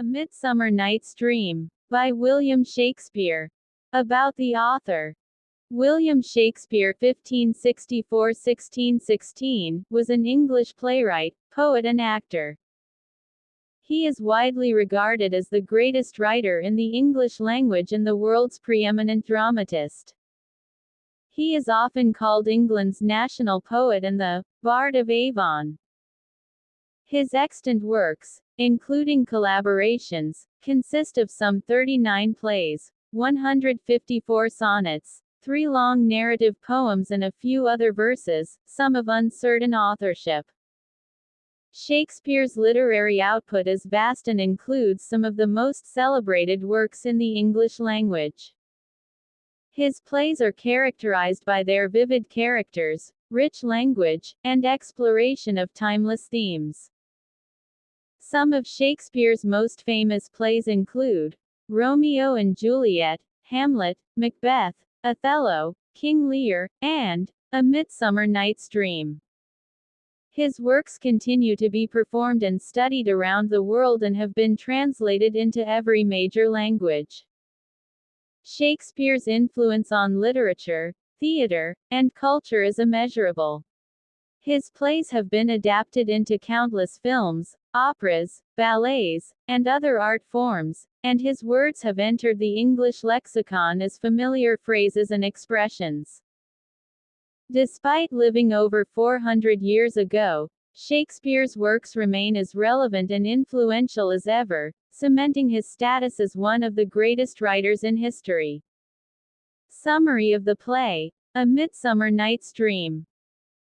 Midsummer Night's Dream, by William Shakespeare. About the author. William Shakespeare (1564–1616) was an English playwright, poet and actor. He is widely regarded as the greatest writer in the English language and the world's preeminent dramatist. He is often called England's national poet and the Bard of Avon. His extant works, including collaborations, consist of some 39 plays, 154 sonnets, 3 long narrative poems and a few other verses, some of uncertain authorship. Shakespeare's literary output is vast and includes some of the most celebrated works in the English language. His plays are characterized by their vivid characters, rich language, and exploration of timeless themes. Some of Shakespeare's most famous plays include Romeo and Juliet, Hamlet, Macbeth, Othello, King Lear, and A Midsummer Night's Dream. His works continue to be performed and studied around the world and have been translated into every major language. Shakespeare's influence on literature, theater, and culture is immeasurable. His plays have been adapted into countless films, operas, ballets, and other art forms, and his words have entered the English lexicon as familiar phrases and expressions. Despite living over 400 years ago, Shakespeare's works remain as relevant and influential as ever, cementing his status as one of the greatest writers in history. Summary of the play: A Midsummer Night's Dream.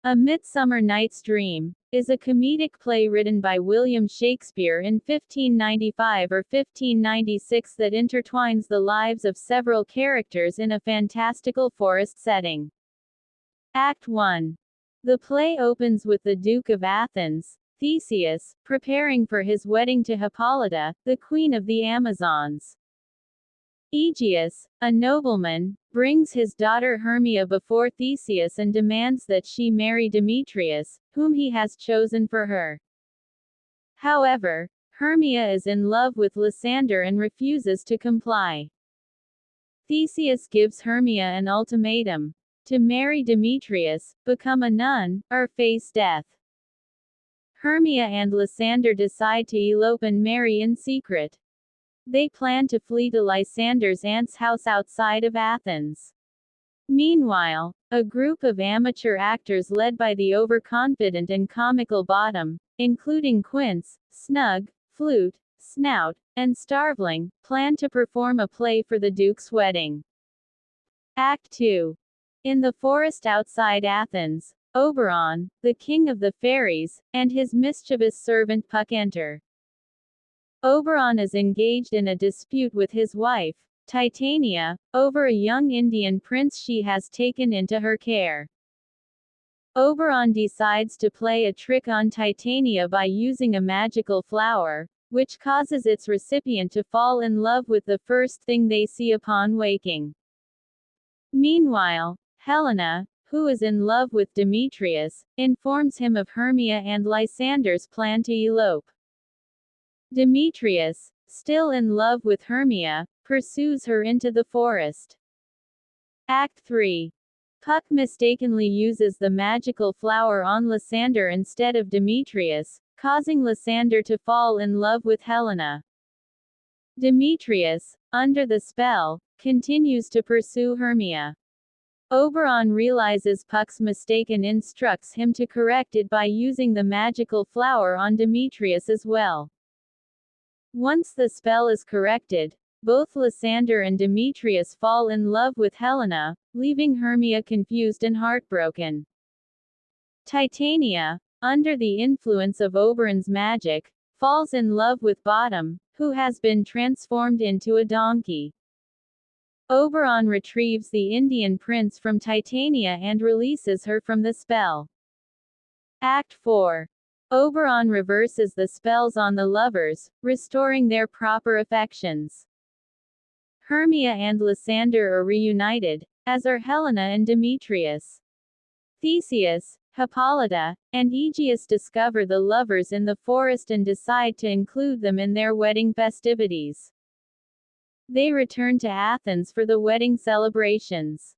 A Midsummer Night's Dream is a comedic play written by William Shakespeare in 1595 or 1596 that intertwines the lives of several characters in a fantastical forest setting. Act 1. The play opens with the Duke of Athens, Theseus, preparing for his wedding to Hippolyta, the Queen of the Amazons. Aegeus, a nobleman, brings his daughter Hermia before Theseus and demands that she marry Demetrius, whom he has chosen for her. However, Hermia is in love with Lysander and refuses to comply. Theseus gives Hermia an ultimatum: to marry Demetrius, become a nun, or face death. Hermia and Lysander decide to elope and marry in secret. They plan to flee to Lysander's aunt's house outside of Athens. Meanwhile, a group of amateur actors led by the overconfident and comical Bottom, including Quince, Snug, Flute, Snout, and Starveling, plan to perform a play for the Duke's wedding. Act 2. In the forest outside Athens, Oberon, the king of the fairies, and his mischievous servant Puck enter. Oberon is engaged in a dispute with his wife, Titania, over a young Indian prince she has taken into her care. Oberon decides to play a trick on Titania by using a magical flower, which causes its recipient to fall in love with the first thing they see upon waking. Meanwhile, Helena, who is in love with Demetrius, informs him of Hermia and Lysander's plan to elope. Demetrius, still in love with Hermia, pursues her into the forest. Act 3. Puck mistakenly uses the magical flower on Lysander instead of Demetrius, causing Lysander to fall in love with Helena. Demetrius, under the spell, continues to pursue Hermia. Oberon realizes Puck's mistake and instructs him to correct it by using the magical flower on Demetrius as well. Once the spell is corrected, both Lysander and Demetrius fall in love with Helena, leaving Hermia confused and heartbroken. Titania, under the influence of Oberon's magic, falls in love with Bottom, who has been transformed into a donkey. Oberon retrieves the Indian prince from Titania and releases her from the spell. Act 4. Oberon reverses the spells on the lovers, restoring their proper affections. Hermia and Lysander are reunited, as are Helena and Demetrius. Theseus, Hippolyta, and Aegeus discover the lovers in the forest and decide to include them in their wedding festivities. They return to Athens for the wedding celebrations.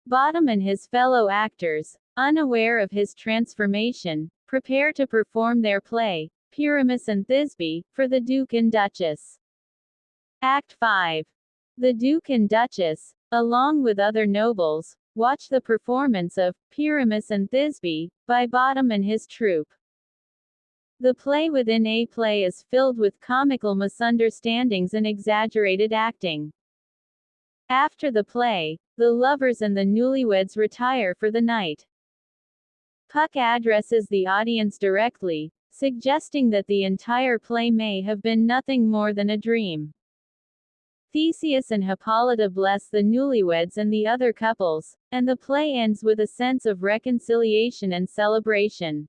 Bottom and his fellow actors, unaware of his transformation, prepare to perform their play, Pyramus and Thisbe, for the Duke and Duchess. Act 5. The Duke and Duchess, along with other nobles, watch the performance of Pyramus and Thisbe by Bottom and his troupe. The play within a play is filled with comical misunderstandings and exaggerated acting. After the play, the lovers and the newlyweds retire for the night. Puck addresses the audience directly, suggesting that the entire play may have been nothing more than a dream. Theseus and Hippolyta bless the newlyweds and the other couples, and the play ends with a sense of reconciliation and celebration.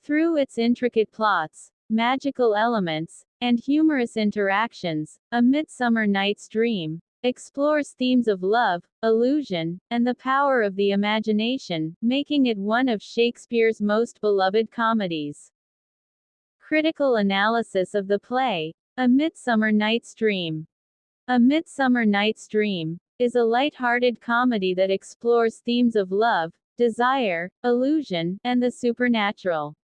Through its intricate plots, magical elements, and humorous interactions, A Midsummer Night's Dream explores themes of love, illusion, and the power of the imagination, making it one of Shakespeare's most beloved comedies. Critical analysis of the play, A Midsummer Night's Dream. A Midsummer Night's Dream is a light-hearted comedy that explores themes of love, desire, illusion, and the supernatural.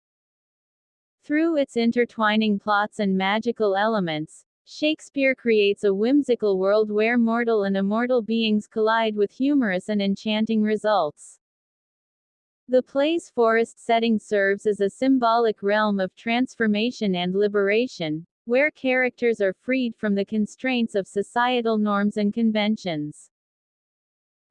Through its intertwining plots and magical elements, Shakespeare creates a whimsical world where mortal and immortal beings collide with humorous and enchanting results. The play's forest setting serves as a symbolic realm of transformation and liberation, where characters are freed from the constraints of societal norms and conventions.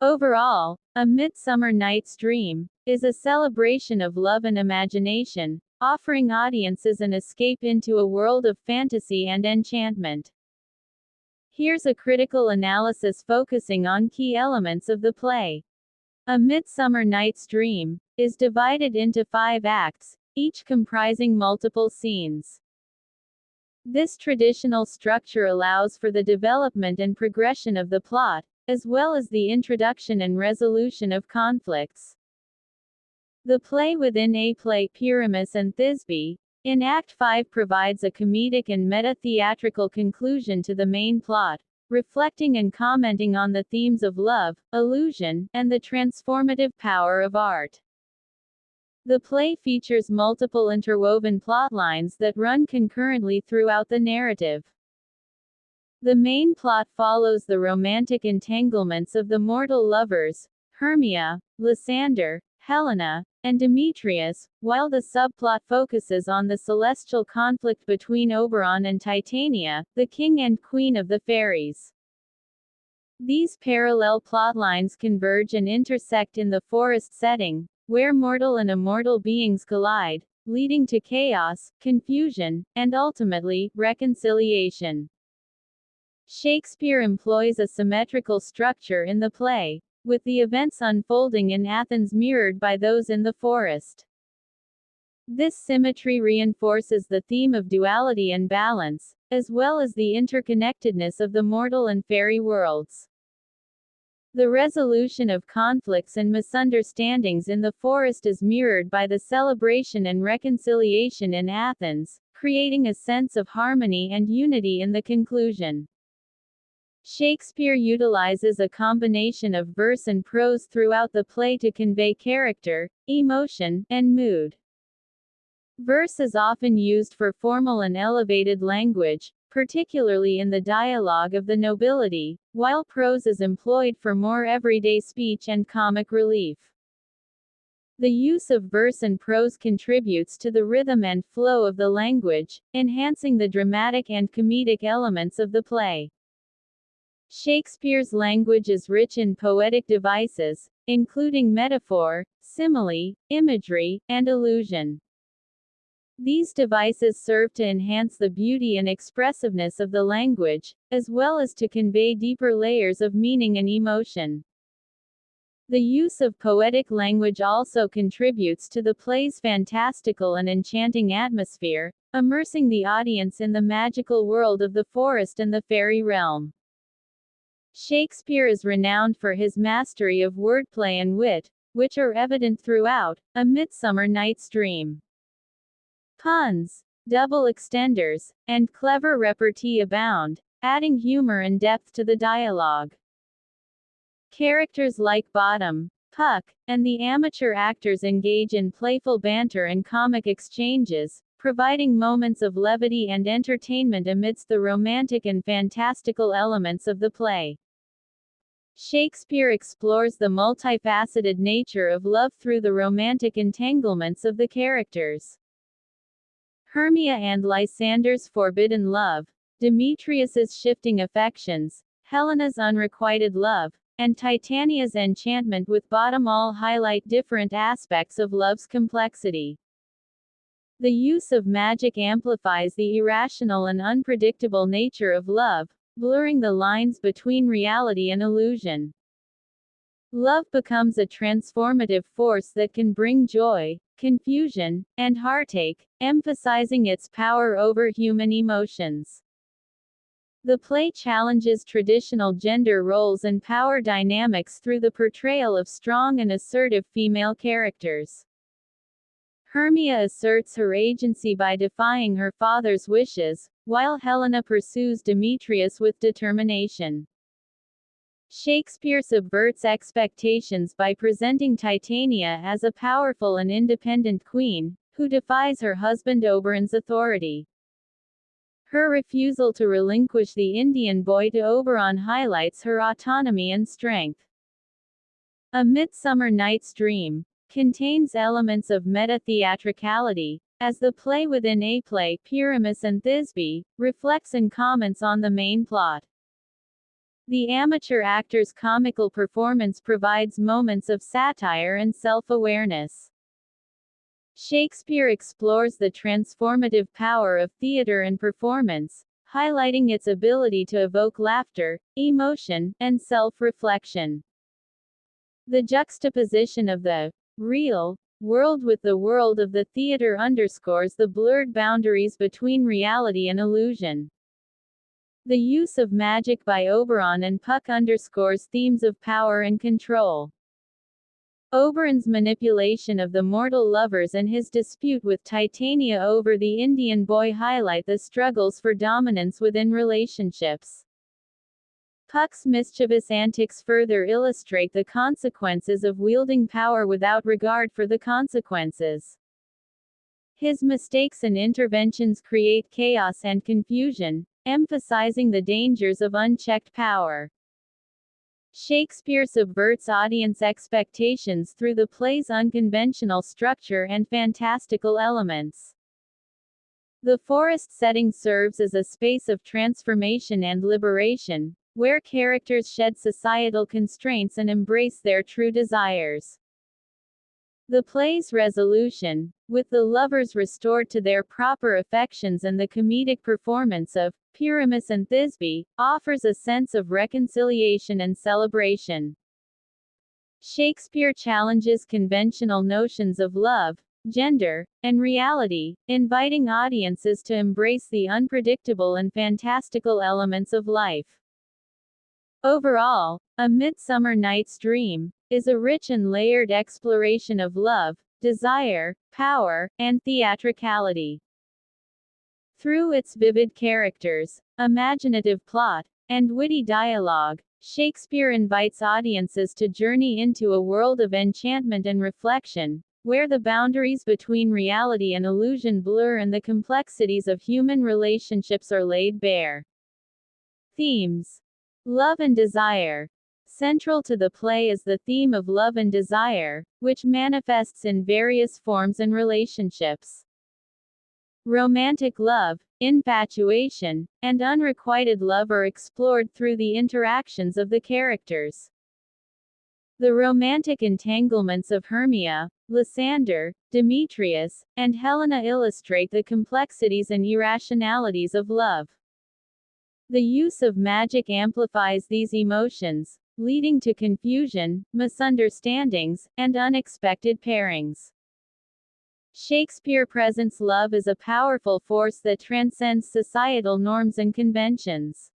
Overall, A Midsummer Night's Dream is a celebration of love and imagination, offering audiences an escape into a world of fantasy and enchantment. Here's a critical analysis focusing on key elements of the play. A Midsummer Night's Dream is divided into 5 acts, each comprising multiple scenes. This traditional structure allows for the development and progression of the plot, as well as the introduction and resolution of conflicts. The play within a play, Pyramus and Thisbe, in Act 5 provides a comedic and meta-theatrical conclusion to the main plot, reflecting and commenting on the themes of love, illusion, and the transformative power of art. The play features multiple interwoven plotlines that run concurrently throughout the narrative. The main plot follows the romantic entanglements of the mortal lovers, Hermia, Lysander, Helena, and Demetrius, while the subplot focuses on the celestial conflict between Oberon and Titania, the king and queen of the fairies. These parallel plotlines converge and intersect in the forest setting, where mortal and immortal beings collide, leading to chaos, confusion, and ultimately, reconciliation. Shakespeare employs a symmetrical structure in the play, with the events unfolding in Athens mirrored by those in the forest. This symmetry reinforces the theme of duality and balance, as well as the interconnectedness of the mortal and fairy worlds. The resolution of conflicts and misunderstandings in the forest is mirrored by the celebration and reconciliation in Athens, creating a sense of harmony and unity in the conclusion. Shakespeare utilizes a combination of verse and prose throughout the play to convey character, emotion, and mood. Verse is often used for formal and elevated language, particularly in the dialogue of the nobility, while prose is employed for more everyday speech and comic relief. The use of verse and prose contributes to the rhythm and flow of the language, enhancing the dramatic and comedic elements of the play. Shakespeare's language is rich in poetic devices, including metaphor, simile, imagery, and allusion. These devices serve to enhance the beauty and expressiveness of the language, as well as to convey deeper layers of meaning and emotion. The use of poetic language also contributes to the play's fantastical and enchanting atmosphere, immersing the audience in the magical world of the forest and the fairy realm. Shakespeare is renowned for his mastery of wordplay and wit, which are evident throughout A Midsummer Night's Dream. Puns, double extenders, and clever repartee abound, adding humor and depth to the dialogue. Characters like Bottom, Puck, and the amateur actors engage in playful banter and comic exchanges, providing moments of levity and entertainment amidst the romantic and fantastical elements of the play. Shakespeare explores the multifaceted nature of love through the romantic entanglements of the characters. Hermia and Lysander's forbidden love, Demetrius's shifting affections, Helena's unrequited love, and Titania's enchantment with Bottom all highlight different aspects of love's complexity. The use of magic amplifies the irrational and unpredictable nature of love, blurring the lines between reality and illusion. Love becomes a transformative force that can bring joy, confusion, and heartache, emphasizing its power over human emotions. The play challenges traditional gender roles and power dynamics through the portrayal of strong and assertive female characters. Hermia asserts her agency by defying her father's wishes, while Helena pursues Demetrius with determination. Shakespeare subverts expectations by presenting Titania as a powerful and independent queen, who defies her husband Oberon's authority. Her refusal to relinquish the Indian boy to Oberon highlights her autonomy and strength. A Midsummer Night's Dream contains elements of meta-theatricality, as the play within a play, Pyramus and Thisbe, reflects and comments on the main plot. The amateur actor's comical performance provides moments of satire and self-awareness. Shakespeare explores the transformative power of theater and performance, highlighting its ability to evoke laughter, emotion, and self-reflection. The juxtaposition of the real world with the world of the theater underscores the blurred boundaries between reality and illusion. The use of magic by Oberon and Puck underscores themes of power and control. Oberon's manipulation of the mortal lovers and his dispute with Titania over the Indian boy highlight the struggles for dominance within relationships. Puck's mischievous antics further illustrate the consequences of wielding power without regard for the consequences. His mistakes and interventions create chaos and confusion, emphasizing the dangers of unchecked power. Shakespeare subverts audience expectations through the play's unconventional structure and fantastical elements. The forest setting serves as a space of transformation and liberation, where characters shed societal constraints and embrace their true desires. The play's resolution, with the lovers restored to their proper affections and the comedic performance of Pyramus and Thisbe, offers a sense of reconciliation and celebration. Shakespeare challenges conventional notions of love, gender, and reality, inviting audiences to embrace the unpredictable and fantastical elements of life. Overall, A Midsummer Night's Dream is a rich and layered exploration of love, desire, power, and theatricality. Through its vivid characters, imaginative plot, and witty dialogue, Shakespeare invites audiences to journey into a world of enchantment and reflection, where the boundaries between reality and illusion blur and the complexities of human relationships are laid bare. Themes: love and desire. Central to the play is the theme of love and desire, which manifests in various forms and relationships. Romantic love, infatuation, and unrequited love are explored through the interactions of the characters. The romantic entanglements of Hermia, Lysander, Demetrius, and Helena illustrate the complexities and irrationalities of love. The use of magic amplifies these emotions, leading to confusion, misunderstandings, and unexpected pairings. Shakespeare presents love as a powerful force that transcends societal norms and conventions.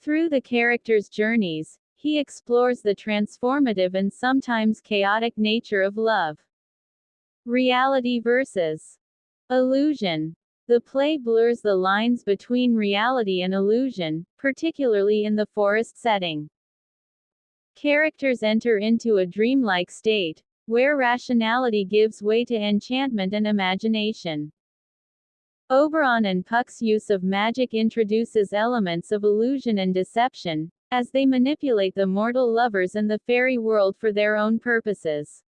Through the characters' journeys, he explores the transformative and sometimes chaotic nature of love. Reality versus illusion. The play blurs the lines between reality and illusion, particularly in the forest setting. Characters enter into a dreamlike state, where rationality gives way to enchantment and imagination. Oberon and Puck's use of magic introduces elements of illusion and deception, as they manipulate the mortal lovers and the fairy world for their own purposes.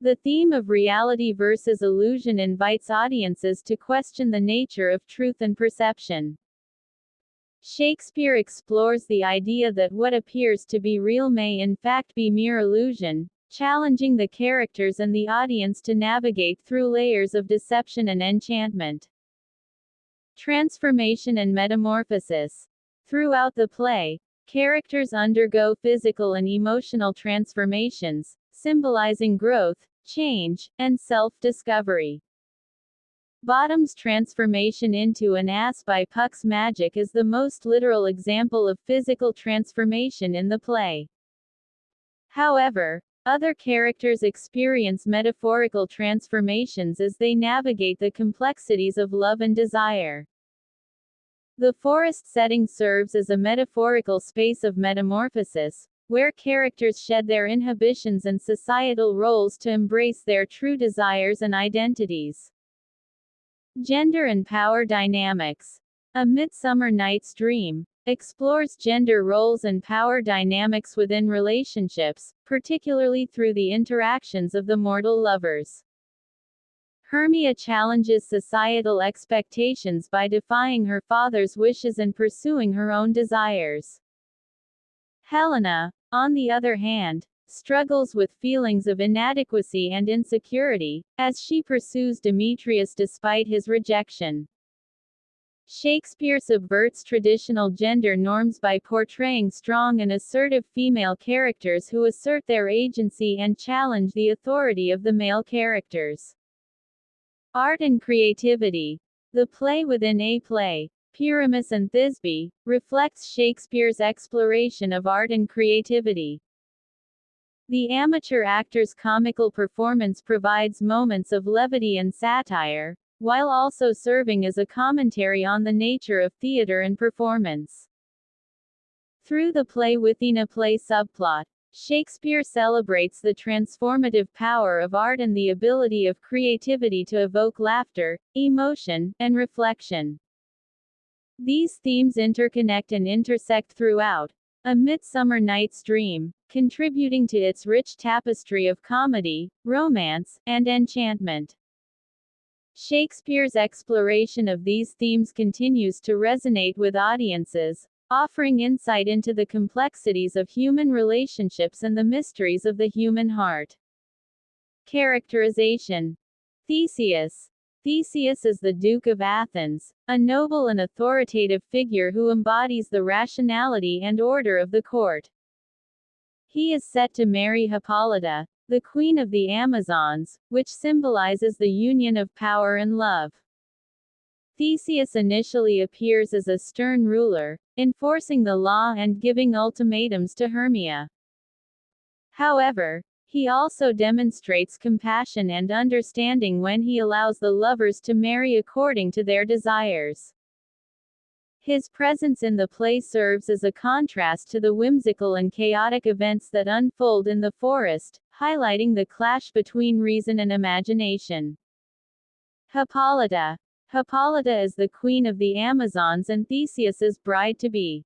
The theme of reality versus illusion invites audiences to question the nature of truth and perception. Shakespeare explores the idea that what appears to be real may in fact be mere illusion, challenging the characters and the audience to navigate through layers of deception and enchantment. Transformation and metamorphosis. Throughout the play, characters undergo physical and emotional transformations, symbolizing growth, change, and self-discovery. Bottom's transformation into an ass by Puck's magic is the most literal example of physical transformation in the play. However, other characters experience metaphorical transformations as they navigate the complexities of love and desire. The forest setting serves as a metaphorical space of metamorphosis, where characters shed their inhibitions and societal roles to embrace their true desires and identities. Gender and power dynamics. A Midsummer Night's Dream explores gender roles and power dynamics within relationships, particularly through the interactions of the mortal lovers. Hermia challenges societal expectations by defying her father's wishes and pursuing her own desires. Helena, on the other hand, struggles with feelings of inadequacy and insecurity, as she pursues Demetrius despite his rejection. Shakespeare subverts traditional gender norms by portraying strong and assertive female characters who assert their agency and challenge the authority of the male characters. Art and creativity. The play within a play, Pyramus and Thisbe, reflects Shakespeare's exploration of art and creativity. The amateur actor's comical performance provides moments of levity and satire, while also serving as a commentary on the nature of theater and performance. Through the play within a play subplot, Shakespeare celebrates the transformative power of art and the ability of creativity to evoke laughter, emotion, and reflection. These themes interconnect and intersect throughout A Midsummer Night's Dream, contributing to its rich tapestry of comedy, romance, and enchantment. Shakespeare's exploration of these themes continues to resonate with audiences, offering insight into the complexities of human relationships and the mysteries of the human heart. Characterization. Theseus. Theseus is the Duke of Athens, a noble and authoritative figure who embodies the rationality and order of the court. He is set to marry Hippolyta, the queen of the Amazons, which symbolizes the union of power and love. Theseus initially appears as a stern ruler, enforcing the law and giving ultimatums to Hermia. However, he also demonstrates compassion and understanding when he allows the lovers to marry according to their desires. His presence in the play serves as a contrast to the whimsical and chaotic events that unfold in the forest, highlighting the clash between reason and imagination. Hippolyta. Hippolyta is the queen of the Amazons and Theseus's bride-to-be.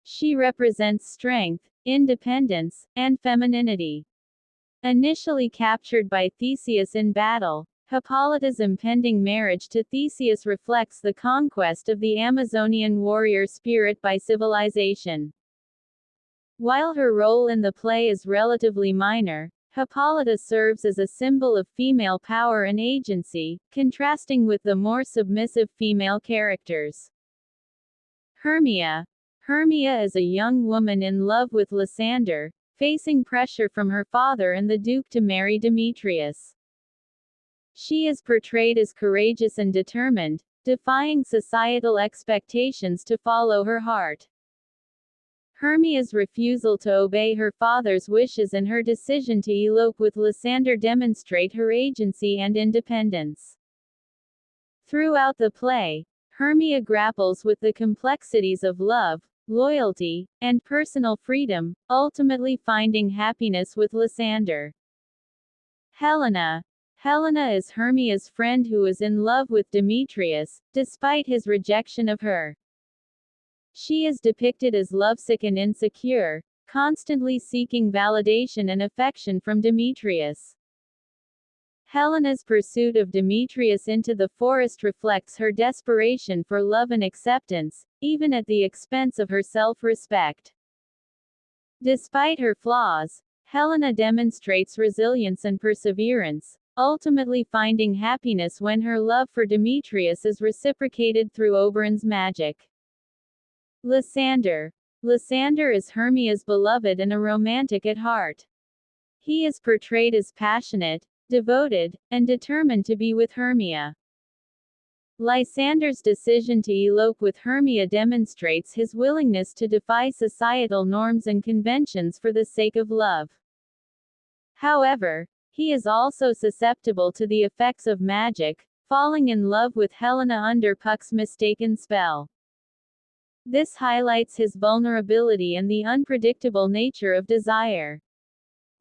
She represents strength, independence, and femininity. Initially captured by Theseus in battle, Hippolyta's impending marriage to Theseus reflects the conquest of the Amazonian warrior spirit by civilization. While her role in the play is relatively minor, Hippolyta serves as a symbol of female power and agency, contrasting with the more submissive female characters. Hermia. Hermia is a young woman in love with Lysander, facing pressure from her father and the Duke to marry Demetrius. She is portrayed as courageous and determined, defying societal expectations to follow her heart. Hermia's refusal to obey her father's wishes and her decision to elope with Lysander demonstrate her agency and independence. Throughout the play, Hermia grapples with the complexities of love, loyalty, and personal freedom, ultimately finding happiness with Lysander. Helena. Helena is Hermia's friend who is in love with Demetrius, despite his rejection of her. She is depicted as lovesick and insecure, constantly seeking validation and affection from Demetrius. Helena's pursuit of Demetrius into the forest reflects her desperation for love and acceptance, even at the expense of her self-respect. Despite her flaws, Helena demonstrates resilience and perseverance, ultimately finding happiness when her love for Demetrius is reciprocated through Oberon's magic. Lysander. Lysander is Hermia's beloved and a romantic at heart. He is portrayed as passionate, devoted, and determined to be with Hermia. Lysander's decision to elope with Hermia demonstrates his willingness to defy societal norms and conventions for the sake of love. However, he is also susceptible to the effects of magic, falling in love with Helena under Puck's mistaken spell. This highlights his vulnerability and the unpredictable nature of desire.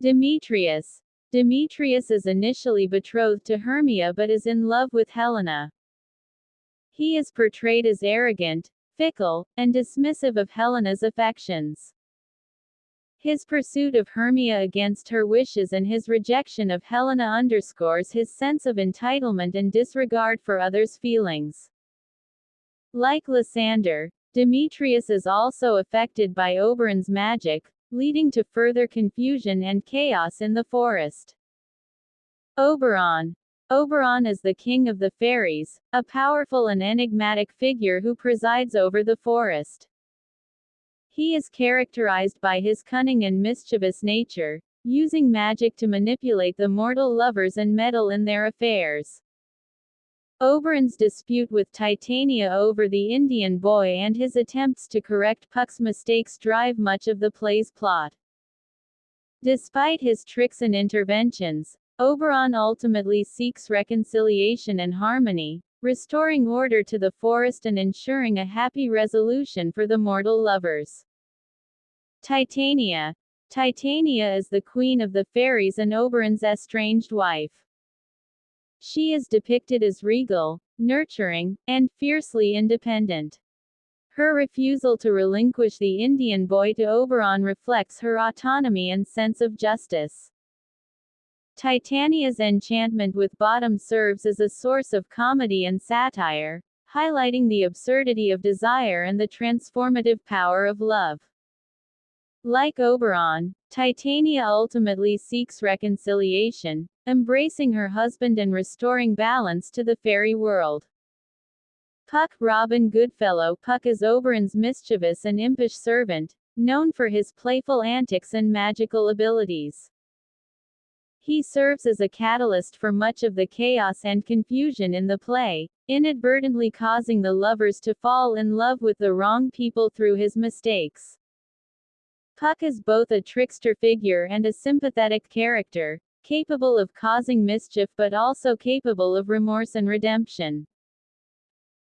Demetrius. Demetrius is initially betrothed to Hermia but is in love with Helena. He is portrayed as arrogant, fickle, and dismissive of Helena's affections. His pursuit of Hermia against her wishes and his rejection of Helena underscores his sense of entitlement and disregard for others' feelings. Like Lysander, Demetrius is also affected by Oberon's magic, leading to further confusion and chaos in the forest. Oberon. Oberon is the king of the fairies, a powerful and enigmatic figure who presides over the forest. He is characterized by his cunning and mischievous nature, using magic to manipulate the mortal lovers and meddle in their affairs. Oberon's dispute with Titania over the Indian boy and his attempts to correct Puck's mistakes drive much of the play's plot. Despite his tricks and interventions, Oberon ultimately seeks reconciliation and harmony, restoring order to the forest and ensuring a happy resolution for the mortal lovers. Titania. Titania is the queen of the fairies and Oberon's estranged wife. She is depicted as regal, nurturing, and fiercely independent. Her refusal to relinquish the Indian boy to Oberon reflects her autonomy and sense of justice. Titania's enchantment with Bottom serves as a source of comedy and satire, highlighting the absurdity of desire and the transformative power of love. Like Oberon, Titania ultimately seeks reconciliation, embracing her husband and restoring balance to the fairy world. Puck. Robin Goodfellow. Puck is Oberon's mischievous and impish servant, known for his playful antics and magical abilities. He serves as a catalyst for much of the chaos and confusion in the play, inadvertently causing the lovers to fall in love with the wrong people through his mistakes. Puck is both a trickster figure and a sympathetic character, capable of causing mischief but also capable of remorse and redemption.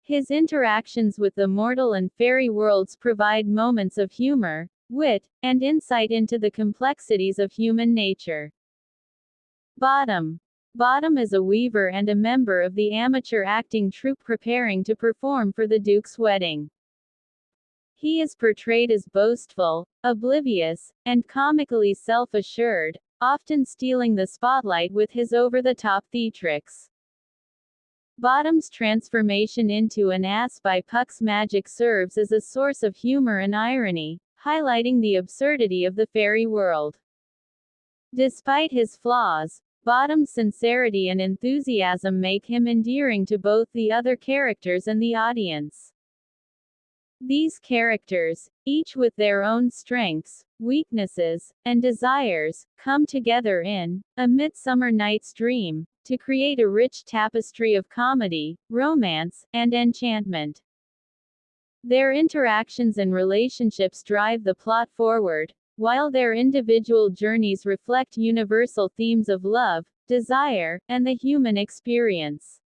His interactions with the mortal and fairy worlds provide moments of humor, wit, and insight into the complexities of human nature. Bottom. Bottom is a weaver and a member of the amateur acting troupe preparing to perform for the Duke's wedding. He is portrayed as boastful, oblivious, and comically self-assured, often stealing the spotlight with his over-the-top theatrics. Bottom's transformation into an ass by Puck's magic serves as a source of humor and irony, highlighting the absurdity of the fairy world. Despite his flaws, Bottom's sincerity and enthusiasm make him endearing to both the other characters and the audience. These characters, each with their own strengths, weaknesses, and desires, come together in A Midsummer Night's Dream to create a rich tapestry of comedy, romance, and enchantment. Their interactions and relationships drive the plot forward, while their individual journeys reflect universal themes of love, desire, and the human experience.